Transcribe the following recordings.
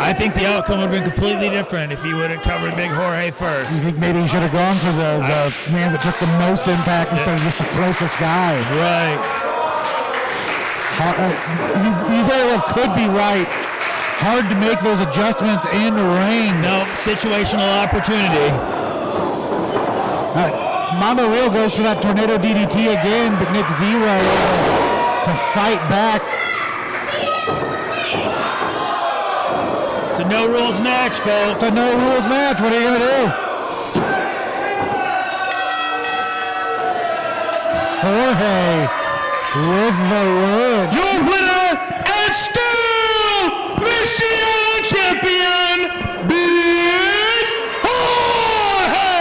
I think the outcome would have been completely different if he would have covered Big Jorge first. You think maybe he should have gone for the man that took the most impact instead of just the closest guy? Right. You very well could be right. Hard to make those adjustments in the ring. No, situational opportunity. Mambo Real goes for that tornado DDT again, but Nick Zero to fight back. It's a no rules match, folks. It's a no rules match. What are you going to do? Jorge with the win. Your winner and still Michigan champion, Big Jorge!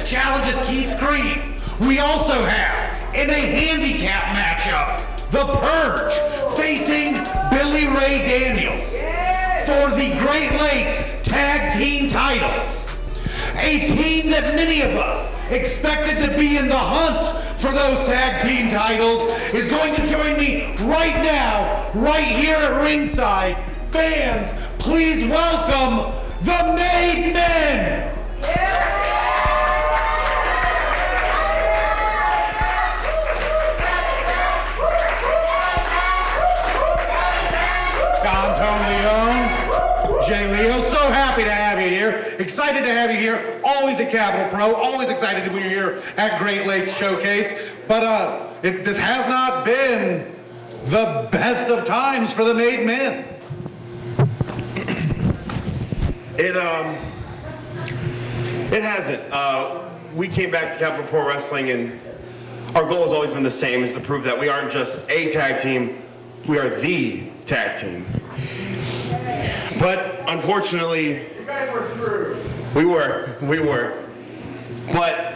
Challenges Keith Creme. We also have, in a handicap matchup, the Purge facing Billy Ray Daniels for the Great Lakes Tag Team titles. A team that many of us expected to be in the hunt for those tag team titles is going to join me right now, right here at ringside. Fans, please welcome the Made Men. Jay Leo, so happy to have you here. Excited to have you here. Always at Capital Pro. Always excited to be here at Great Lakes Showcase. But this has not been the best of times for the Made Men. It hasn't. We came back to Capital Pro Wrestling, and our goal has always been the same: is to prove that we aren't just a tag team, we are the tag team. But unfortunately, you guys were screwed. We were. But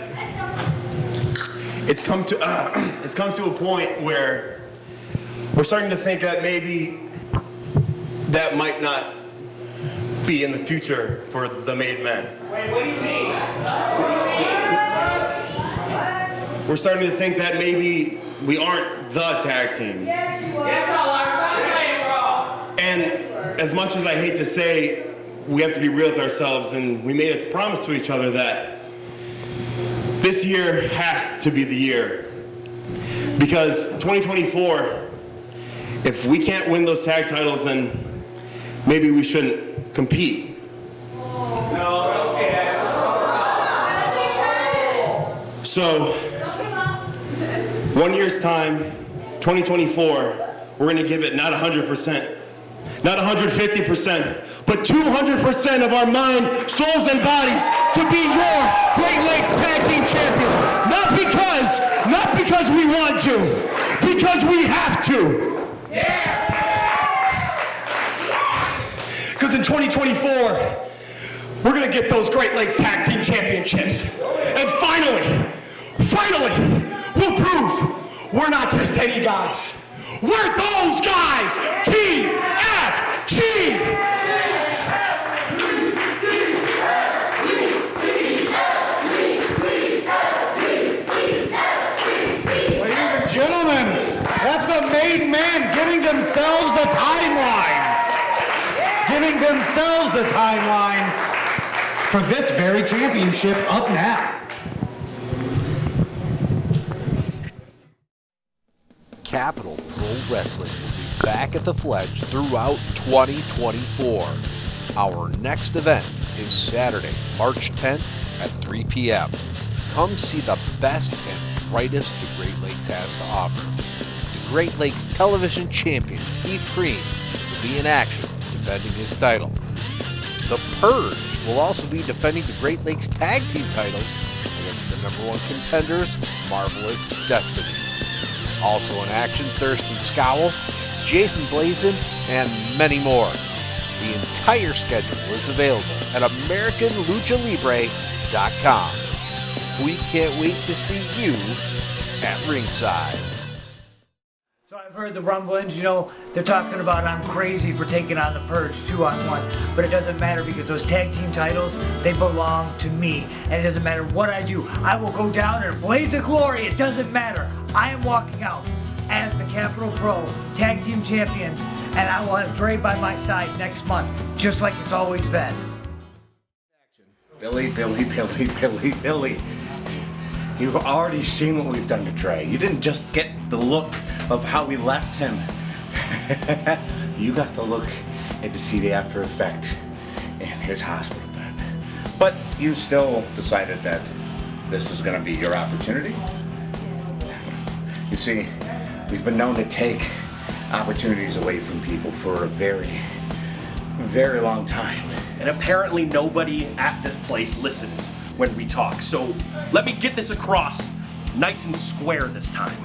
it's come to a point where we're starting to think that maybe that might not be in the future for the Made Men. Wait, what do you mean? We're starting to think that maybe we aren't the tag team. Yes, you are. Yes, and as much as I hate to say, we have to be real with ourselves, and we made a promise to each other that this year has to be the year. Because 2024, if we can't win those tag titles, then maybe we shouldn't compete. So, 1 year's time, 2024, we're gonna give it not 100%, not 150%, but 200% of our mind, souls, and bodies to be your Great Lakes Tag Team Champions. Not because we want to, because we have to. Because in 2024, we're gonna get those Great Lakes Tag Team Championships. And finally, we'll prove we're not just any guys. We're those guys! TFG! themselves a timeline. Giving themselves a timeline for this very championship up now. Capital Pro Wrestling will be back at the Fledge throughout 2024. Our next event is Saturday, March 10th at 3 p.m. Come see the best and brightest the Great Lakes has to offer. The Great Lakes television champion, Keith Creme, will be in action defending his title. The Purge will also be defending the Great Lakes tag team titles against the #1 contenders, Marvelous Destiny. Also in action, Thurston Scowl, Jason Blazin, and many more. The entire schedule is available at AmericanLuchaLibre.com. We can't wait to see you at ringside. So I've heard the rumblings, you know, they're talking about I'm crazy for taking on the Purge 2-on-1, but it doesn't matter because those tag team titles, they belong to me, and it doesn't matter what I do. I will go down in a blaze of glory, it doesn't matter. I am walking out as the Capital Pro Tag Team Champions, and I will have Dre by my side next month, just like it's always been. Billy. You've already seen what we've done to Dre. You didn't just get the look of how we left him. You got the look and to see the after effect in his hospital bed. But you still decided that this was gonna be your opportunity. You see, we've been known to take opportunities away from people for a very, very long time. And apparently nobody at this place listens when we talk. So let me get this across nice and square this time.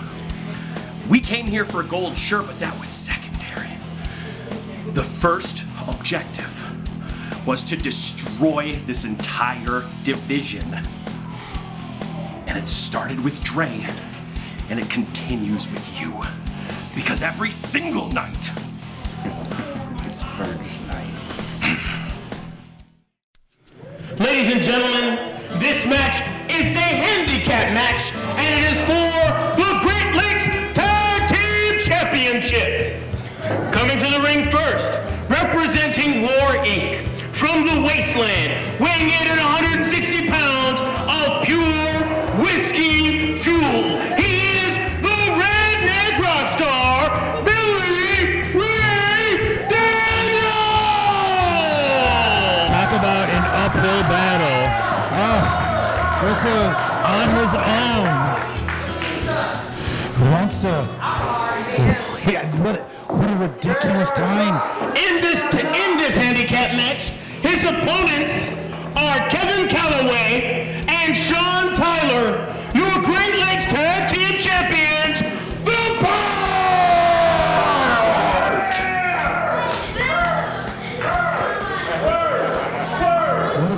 We came here for a gold, sure, but that was secondary. The first objective was to destroy this entire division. And it started with Dre, and it continues with you. Because every single night, It's Purge night. Ladies and gentlemen, this match is a handicap match, and it is for the Great Lakes Tag Team Championship. Coming to the ring first, representing War Inc. from the wasteland, weighing in at 160 pounds of pure whiskey fuel. He is the redneck rock star, Billy Ray Daniels! Talk about an uphill battle. This is On his own. wants to. Yeah, what a ridiculous time. In this handicap match, his opponents are Kevin Calloway and Sean Tyler, your Great Lakes Tag Team Champions, the Purge!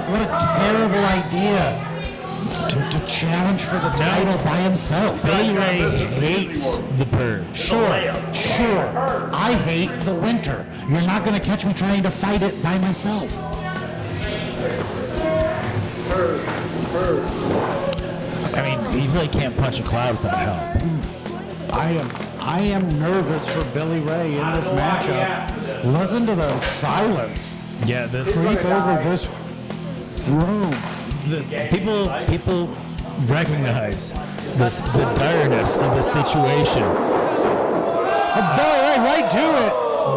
What a terrible idea to challenge for the title by himself. Billy Ray hates the Purge. Sure. I hate the winter. You're not going to catch me trying to fight it by myself. I mean, he really can't punch a cloud without help. I am nervous for Billy Ray in this matchup. Listen to the silence. Yeah, this Creep over this room. people recognize the direness of the situation. Billy Ray right to it.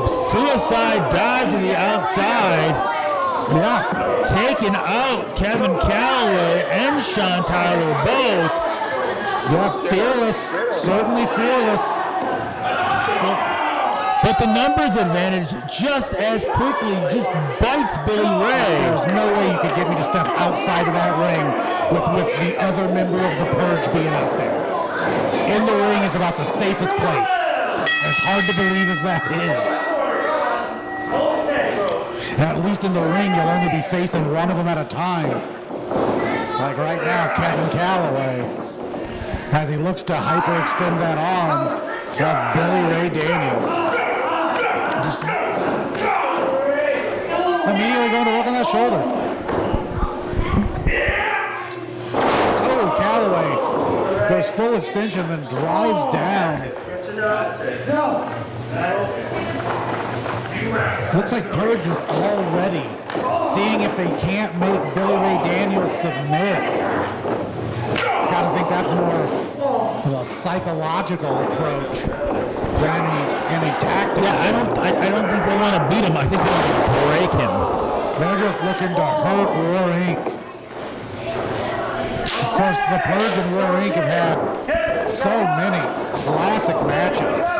Suicide dive to the outside, Yeah. taking out Kevin Calloway and Sean Tyler both. Yeah, fearless. Certainly fearless. But the numbers advantage just as quickly just bites Billy Ray. There's no way you could get me to step outside of that ring with the other member of the Purge being out there. In the ring is about the safest place. As hard to believe as that is. And at least in the ring, you'll only be facing one of them at a time. Like right now, Kevin Calloway, as he looks to hyperextend that arm of Billy Ray Daniels. Just immediately going to work on that shoulder. Oh, Calloway goes full extension, then drives down. Looks like Purge is already seeing if they can't make Billy Ray Daniels submit. Got to think that's more of a psychological approach than any tactical. Yeah, I don't think they want to beat him. I think they want to break him. They're just looking to hurt Roar Inc. Of course, the Purge and Roar Inc. have had so many classic matchups.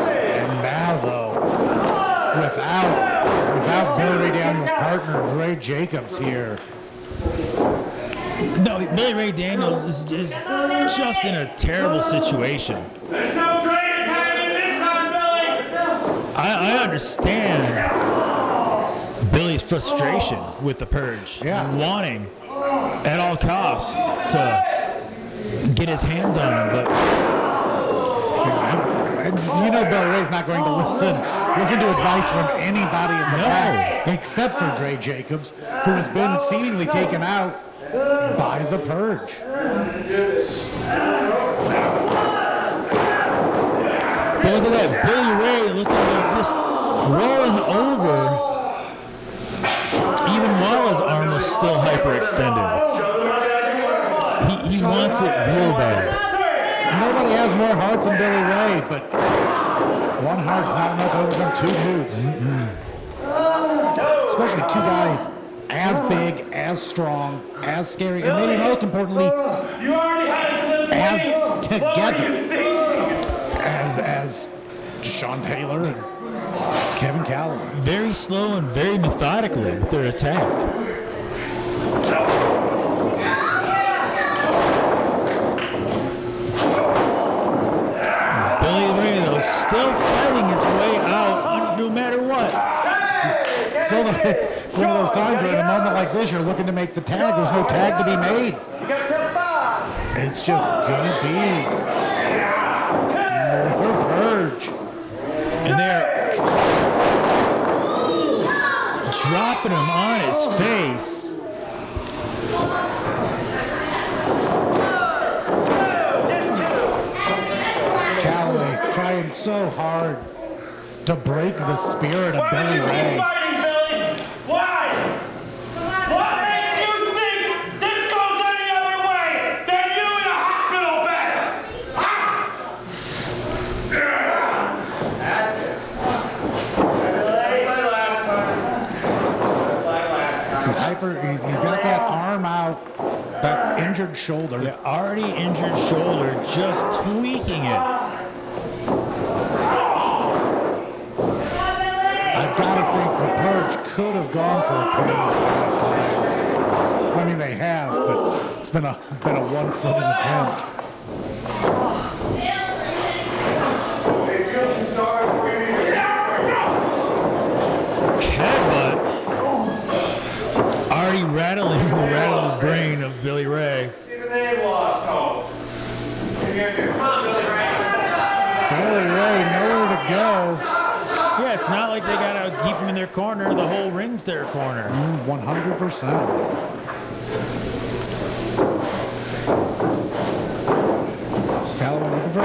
And now, though, without Billy Ray Daniels' partner, Dre Jacobs here. No, Billy Ray Daniels is just in a terrible situation. There's no Dre time in this time, Billy! I understand Billy's frustration with the Purge. Yeah. Wanting at all costs to get his hands on him, but And you know Billy Ray's not going to listen to advice from anybody in the back except for Dre Jacobs, who has been seemingly taken out by the Purge. But look at that, Billy Ray looking like this, rolling over, even while his arm is still hyperextended. He wants it real bad. Nobody has more heart than Billy Ray, but one heart's not enough to overcome two dudes. Especially two guys as big, as strong, as scary, and maybe most importantly, as together as Sean Taylor and Kevin Calloway. Very slow and very methodically with their attack. Billy Ray, though, still fighting his way out no matter what. So it's one of those times where in a moment like this, you're looking to make the tag. There's no tag to be made. It's just gonna be more Purge. And they're dropping him on his face. Calloway trying so hard to break the spirit of Billy Ray. Why? What makes you think this goes any other way than you in a hospital bed? That's it. He's hyper. He's got that arm out, that injured shoulder. The already injured shoulder, just tweaking it. I've got to think the Purge could have gone for a pin last time. I mean, they have, but it's been a one-footed attempt. Headbutt. Already rattling the rattled brain of Billy Ray. Even they lost hope. Come on, Billy Ray. Billy Ray, nowhere to go. Yeah, it's not like they got to keep him in their corner. The whole ring's their corner. 100%. Calloway looking for a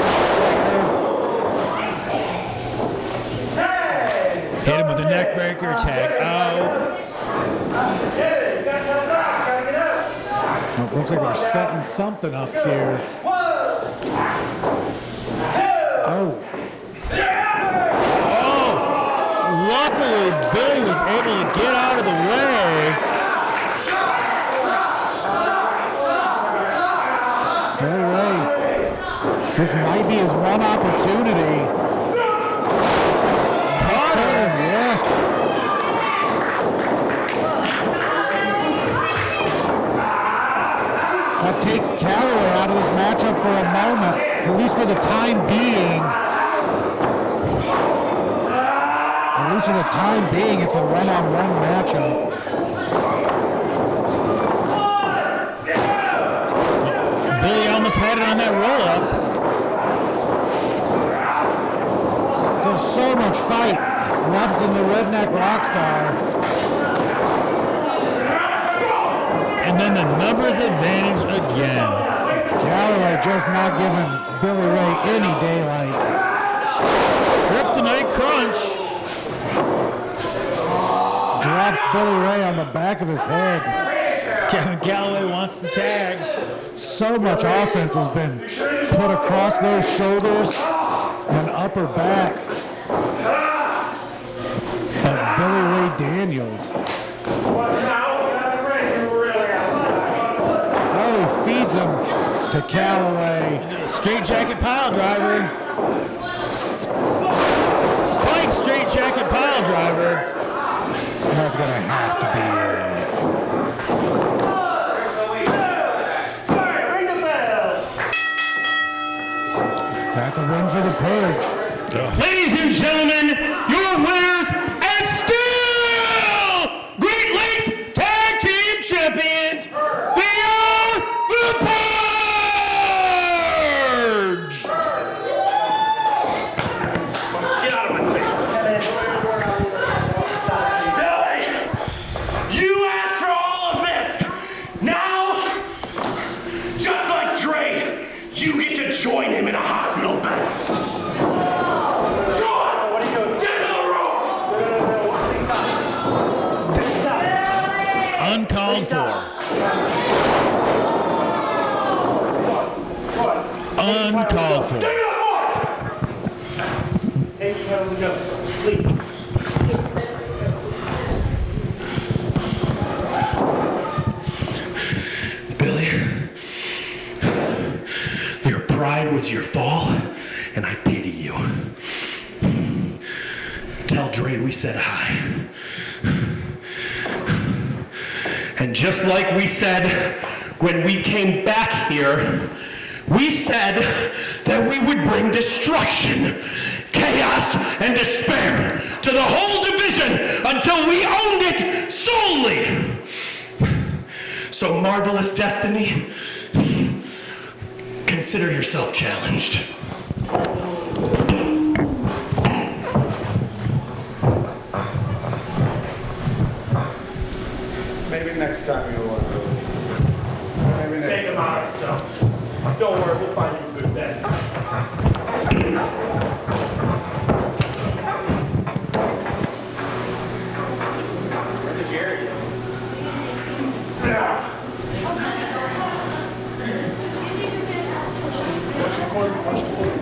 Hit him with a neck breaker, tag out. It looks like they're setting something up here. Oh. Luckily, Billy was able to get out of the way. Billy Ray, this might be his one opportunity. Yeah. That takes Calloway out of this matchup for a moment, at least for the time being. At least for the time being, it's a one-on-one matchup. Billy almost had it on that roll-up. Still so much fight left in the Redneck Rockstar. And then the numbers advantage again. Calloway just not giving Billy Ray any daylight. Kryptonite crunch. Drops Billy Ray on the back of his head. Kevin Calloway wants the tag. So much offense has been put across those shoulders and upper back of Billy Ray Daniels. Oh, he feeds him to Calloway. Straight jacket pile driver. Spike straight jacket pile driver. That's going to have to be it. That's a win for the Purge. Ladies and gentlemen, your winners and still Great Lakes Tag Team Champions, they are the Purge! Get out of my face. Billy, you asked for all of this. Now, just like Dre, you get to join him in a hospital bed. Uncalled for. Uncalled for. Billy, your pride was your fall, and I pity you. Tell Dre we said hi. And just like we said when we came back here, we said that we would bring destruction, chaos, and despair to the whole division until we owned it solely. So, Marvelous Destiny, consider yourself challenged. Maybe next time you'll want to. Let's take them out ourselves. Don't worry, we'll find you a good bed. Where did Jerry go? Watch the corner, watch the corner.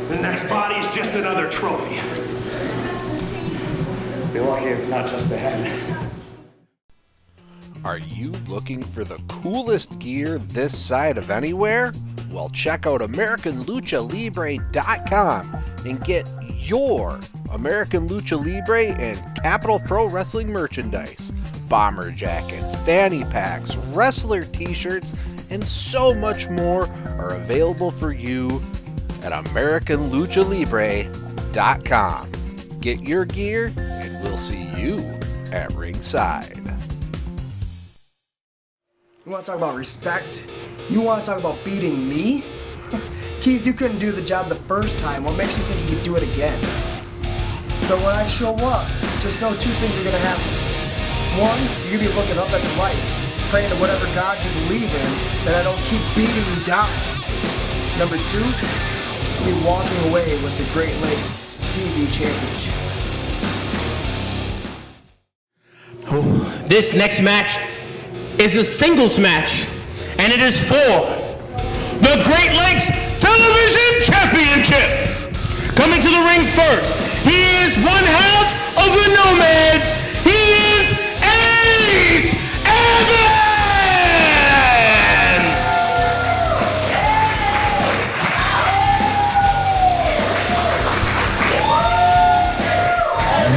The next body's just another trophy. Be lucky it's not just the head. Are you looking for the coolest gear this side of anywhere? Well, check out AmericanLuchaLibre.com and get your American Lucha Libre and Capital Pro Wrestling merchandise. Bomber jackets, fanny packs, wrestler t-shirts, and so much more are available for you at AmericanLuchaLibre.com. Get your gear, and we'll see you at ringside. You want to talk about respect? You want to talk about beating me? Keith, you couldn't do the job the first time. What makes you think you could do it again? So when I show up, just know two things are going to happen. One, you're going to be looking up at the lights, praying to whatever God you believe in, that I don't keep beating you down. Number two, you'll be walking away with the Great Lakes TV Championship. This next match is a singles match, and it is for the Great Lakes Television Championship. Coming to the ring first, he is one half of the Nomads. He is Ace Evans!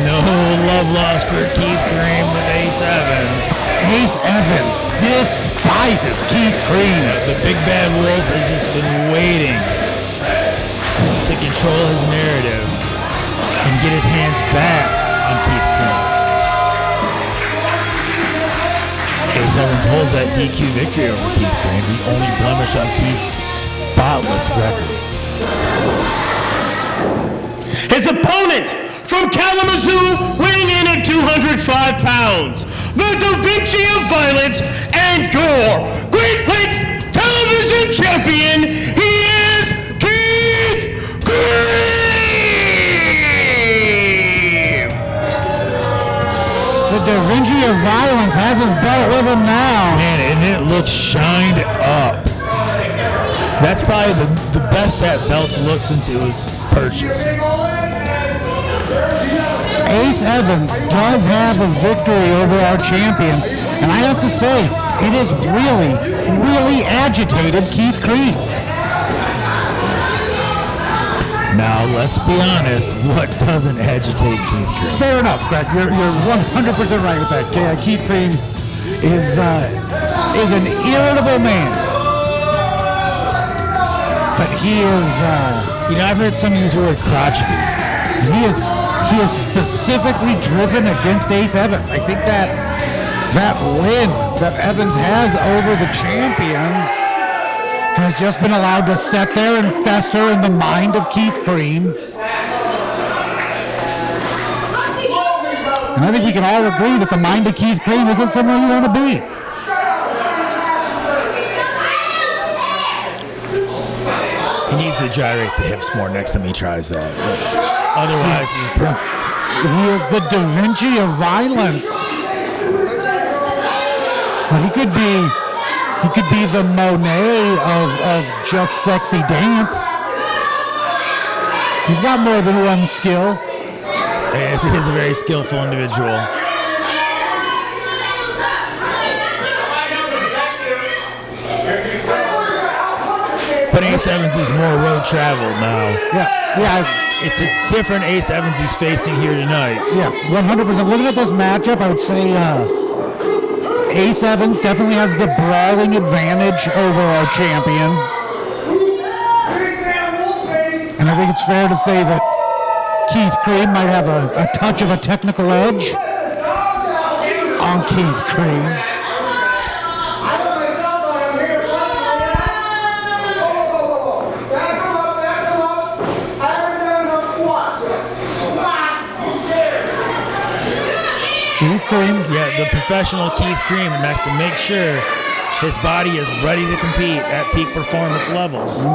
No love lost for Keith Creme with Ace Evans. Ace Evans despises Keith Creme. The big bad wolf has just been waiting to control his narrative and get his hands back on Keith Creme. Ace Evans holds that DQ victory over Keith Creme, the only blemish on Keith's spotless record. His opponent from Kalamazoo, weighing in at 205 pounds, the Da Vinci of violence and your Great Lakes television champion, he is Keith Creme! The Da Vinci of violence has his belt with him now. Man, and it looks shined up. That's probably the best that belt looks since it was purchased. Ace Evans does have a victory over our champion, and I have to say, it has really, really agitated Keith Creme. Now, let's be honest, what doesn't agitate Keith Creme? Fair enough, Greg. You're 100% right with that. Keith Creme is an irritable man. But he is, I've heard some use the word crotchety. He is specifically driven against Ace Evans. I think that win that Evans has over the champion has just been allowed to sit there and fester in the mind of Keith Creme. And I think we can all agree that the mind of Keith Creme isn't somewhere you want to be. He needs to gyrate the hips more next time he tries that. But otherwise, he's perfect. He is the Da Vinci of violence. Well, he could be the Monet of just sexy dance. He's got more than one skill. Yes, he is a very skillful individual. But Ace Evans is more road traveled now. Yeah. It's a different Ace Evans he's facing here tonight. Yeah, 100%. Looking at this matchup, I would say Ace Evans definitely has the brawling advantage over our champion. And I think it's fair to say that Keith Creme might have a touch of a technical edge on Keith Creme. Keith Creme? Yeah, the professional Keith Creme has to make sure his body is ready to compete at peak performance levels.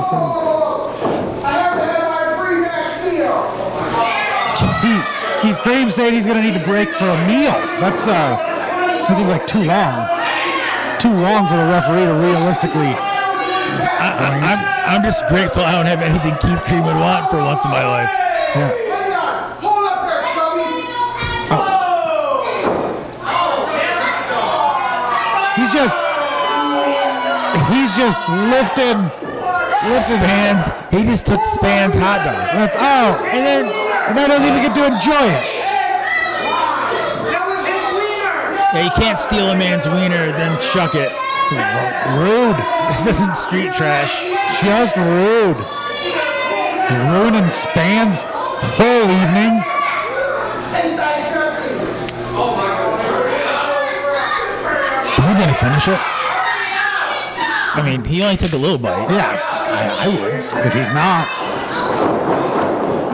Keith Creme saying he's going to need to break for a meal. That seems like too long. Too long for the referee to realistically. I'm just grateful I don't have anything Keith Creme would want for once in my life. Yeah. He's just lifting Spans. He just took Span's hot dog. That's and that doesn't even get to enjoy it. Yeah, you can't steal a man's wiener then chuck it. Rude. This isn't street trash. It's just rude. Ruining Span's whole evening. Is he gonna finish it? I mean, he only took a little bite. Yeah, I would if he's not.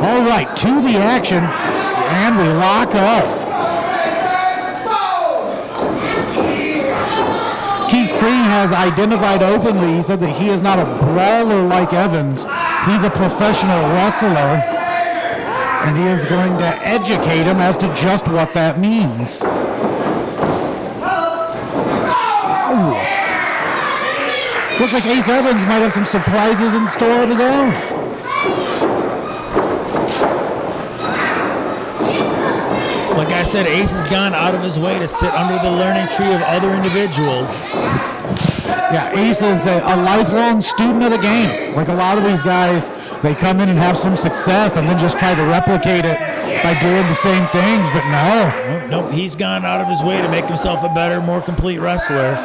All right, to the action, and we lock up. Keith Creme has identified openly. He said that he is not a brawler like Evans. He's a professional wrestler, and he is going to educate him as to just what that means. Looks like Ace Evans might have some surprises in store of his own. Like I said, Ace has gone out of his way to sit under the learning tree of other individuals. Yeah, Ace is a lifelong student of the game. Like a lot of these guys, they come in and have some success and then just try to replicate it by doing the same things, but no. Nope, he's gone out of his way to make himself a better, more complete wrestler.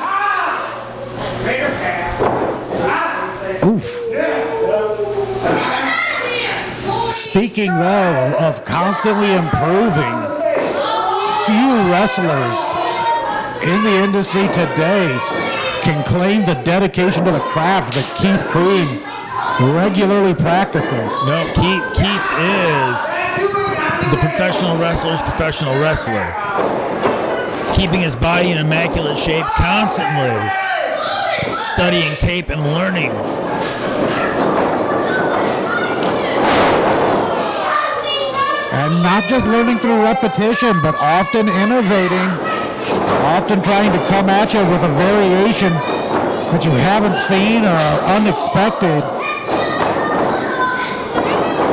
Oof. Speaking, though, of constantly improving, few wrestlers in the industry today can claim the dedication to the craft that Keith Creme regularly practices. No, Keith is the professional wrestler's professional wrestler. Keeping his body in immaculate shape constantly. Studying tape and learning. And not just learning through repetition, but often innovating. Often trying to come at you with a variation that you haven't seen or unexpected.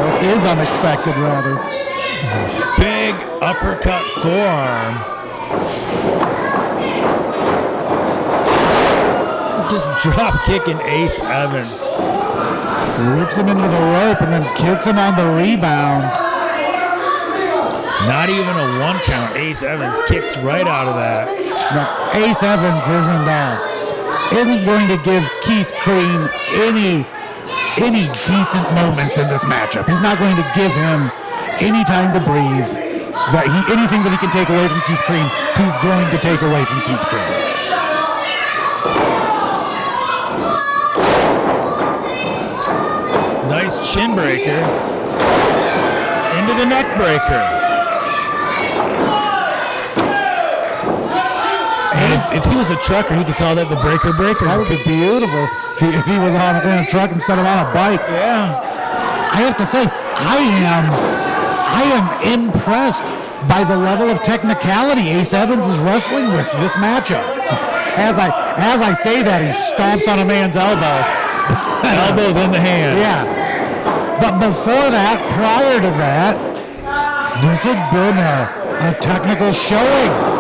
Or is unexpected, rather. Big uppercut forearm. Just drop kicking Ace Evans. Rips him into the rope and then kicks him on the rebound. Not even a 1 count. Ace Evans kicks right out of that. No, Ace Evans isn't going to give Keith Creme any decent moments in this matchup. He's not going to give him any time to breathe. Anything that he can take away from Keith Creme, he's going to take away from Keith Creme. Nice chin breaker. Into the neck breaker. If he was a trucker, he could call that the breaker. That would be beautiful if he was in a truck instead of on a bike. Yeah. I have to say, I am impressed by the level of technicality Ace Evans is wrestling with this matchup. As I say that, he stomps on a man's elbow. Elbow, then the hand. Yeah. But before that, prior to that, this had been a technical showing.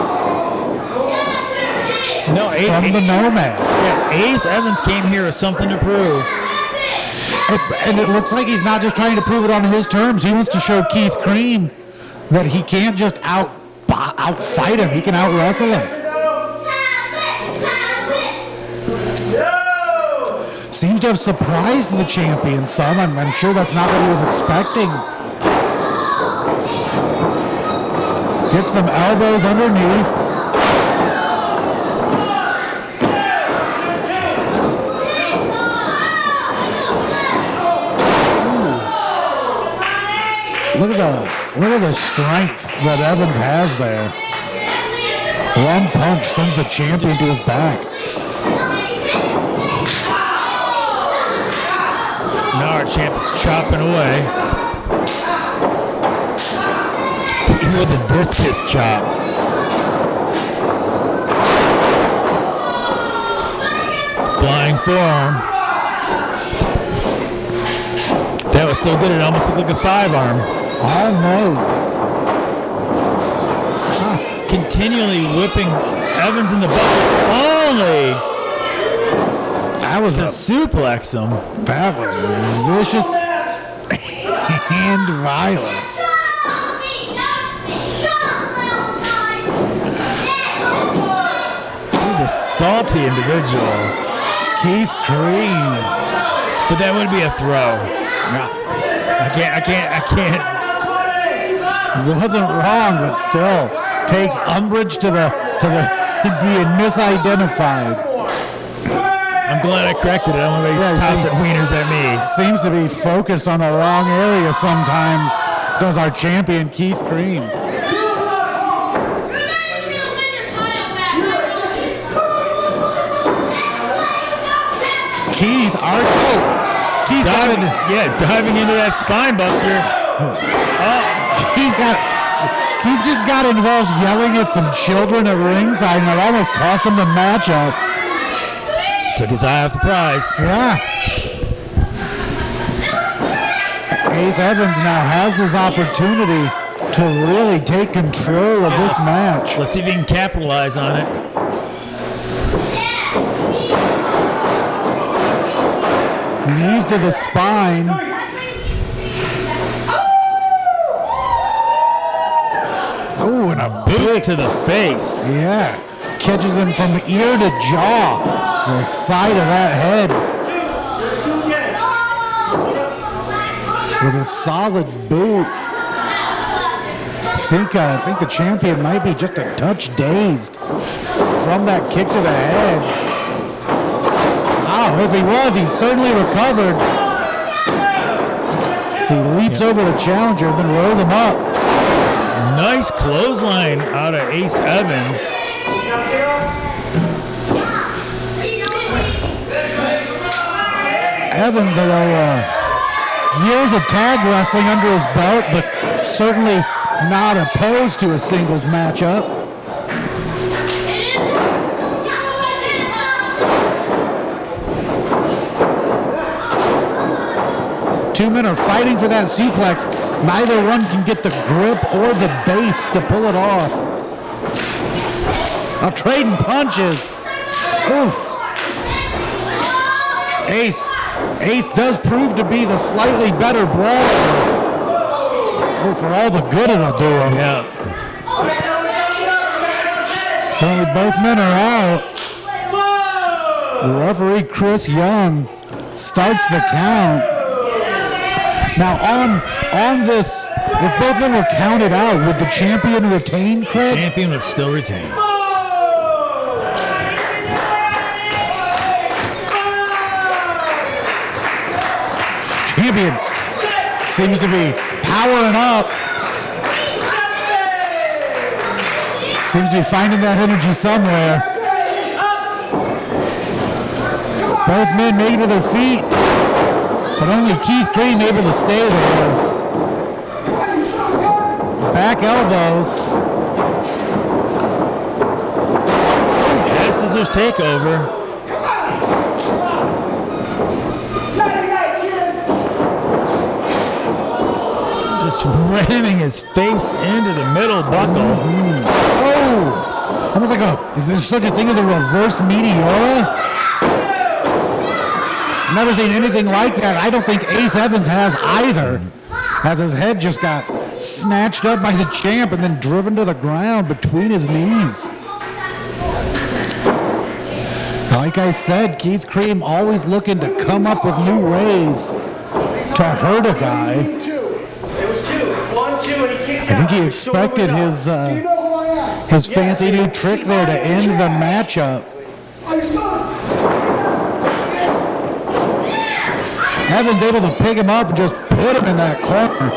No, from the Nomad. Yeah, Ace Evans came here with something to prove. And it looks like he's not just trying to prove it on his terms. He wants to show Keith Creme that he can't just outfight him. He can out-wrestle him. Seems to have surprised the champion some. I'm sure that's not what he was expecting. Get some elbows underneath. Look at the strength that Evans has there. One punch sends the champion to his back. Now our champ is chopping away. With a discus chop. Flying forearm. That was so good it almost looked like a 5-arm. Almost. Continually whipping Evans in the butt. Only. That was a suplex him. That was vicious and violent. He's a salty individual. Keith Creme. But that would be a throw. Yeah. I can't. It wasn't wrong, but still takes umbrage to the being misidentified. I'm glad I corrected it. I don't want to be tossing wieners at me. Seems to be focused on the wrong area sometimes. Does our champion Keith Creme? Keith diving into that spine buster. Keith just got involved yelling at some children at ringside, and it almost cost him the matchup. Took his eye off the prize. Yeah. Ace Evans now has this opportunity to really take control of this match. Let's see if he can capitalize on it. Knees to the spine. Oh, and a boot to the face. Yeah. Catches him from ear to jaw. The side of that head. It was a solid boot. I think the champion might be just a touch dazed from that kick to the head. Oh, if he was, he's certainly recovered. So he leaps over the challenger and then rolls him up. Nice clothesline out of Ace Evans. Evans, although years of tag wrestling under his belt, but certainly not opposed to a singles matchup. Two men are fighting for that suplex. Neither one can get the grip or the base to pull it off. Now trading punches. Oof. Ace does prove to be the slightly better brawler. Oh, for all the good it'll do him. Yeah. Currently both men are out. Referee Chris Young starts the count. Now on this, if both men were counted out, would the champion retain, Craig? Champion would still retain. Champion seems to be powering up. Seems to be finding that energy somewhere. Both men made it to their feet, but only Keith Creme able to stay there. Back elbows. Head scissors takeover. Just ramming his face into the middle buckle. Oh! Almost like is there such a thing as a reverse meteora? Never seen anything like that. I don't think Ace Evans has either. As his head just got snatched up by the champ and then driven to the ground between his knees. Like I said, Keith Creme always looking to come up with new ways to hurt a guy. I think he expected his fancy new trick there to end the matchup. Evans able to pick him up and just put him in that corner,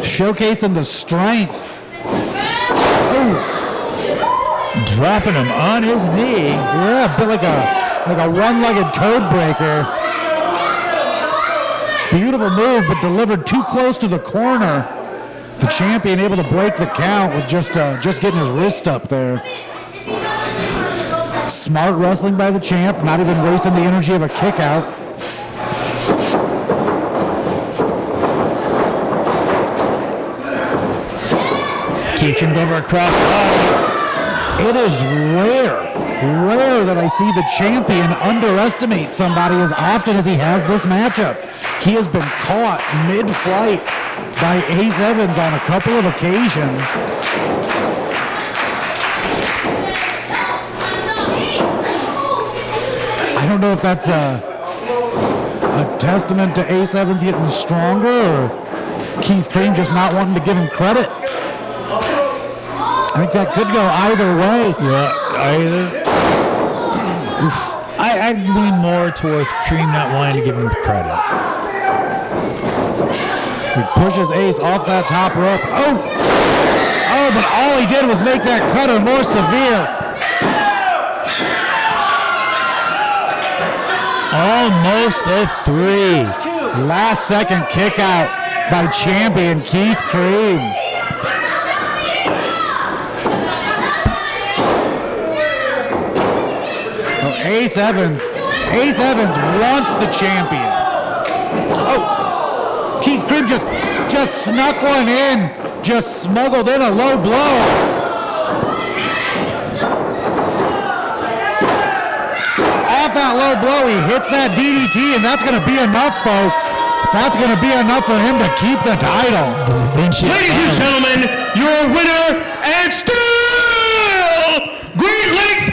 showcasing the strength. Oh. Dropping him on his knee. Yeah, a bit like a one-legged code breaker. Beautiful move, but delivered too close to the corner. The champion able to break the count with just getting his wrist up there. Smart wrestling by the champ, not even wasting the energy of a kick out. Keith trimmed over across the body. It is rare that I see the champion underestimate somebody as often as he has this matchup. He has been caught mid-flight by Ace Evans on a couple of occasions. I don't know if that's a testament to Ace Evans getting stronger or Keith Creme just not wanting to give him credit. I think that could go either way. Yeah, either. I'd lean more towards Creme not wanting to give him credit. He pushes Ace off that top rope. Oh, but all he did was make that cutter more severe. Almost a 3. Last second kick out by champion Keith Creme. Ace Evans wants the champion. Oh, Keith Creme just snuck one in, just smuggled in a low blow. Off that low blow, he hits that DDT, and that's going to be enough, folks. That's going to be enough for him to keep the title. Ladies and gentlemen, your winner and still Great Lakes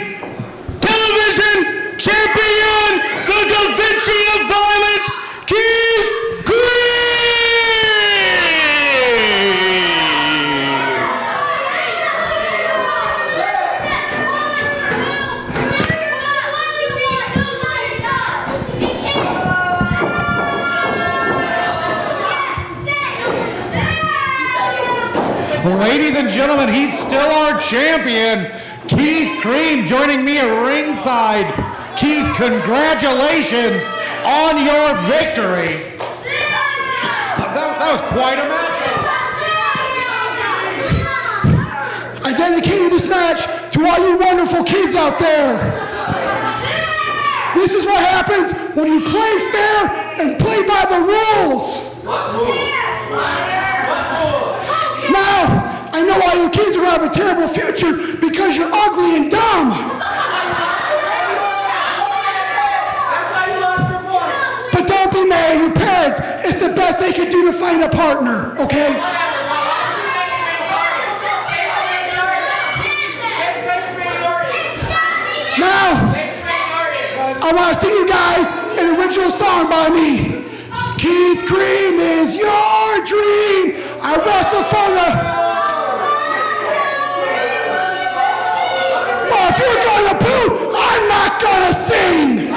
Television Champion, the Da Vinci of Violence, Keith Ladies and gentlemen, he's still our champion. Keith Creme joining me at ringside. Keith, congratulations on your victory. That was quite a match. I dedicated this match to all you wonderful kids out there. This is what happens when you play fair and play by the rules. Now, I know all you kids will have a terrible future because you're ugly and dumb. But don't be mad at your parents. It's the best they can do to find a partner, okay? Now, I want to sing you guys an original song by me. Keith Creme is your dream. I wrestle for the... Well, if you're gonna boo, I'm not gonna sing.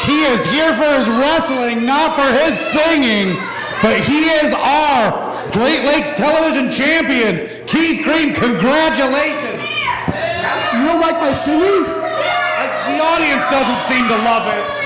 He is here for his wrestling, not for his singing. But he is our Great Lakes Television Champion. Keith Creme, congratulations. You don't like my singing? The audience doesn't seem to love it.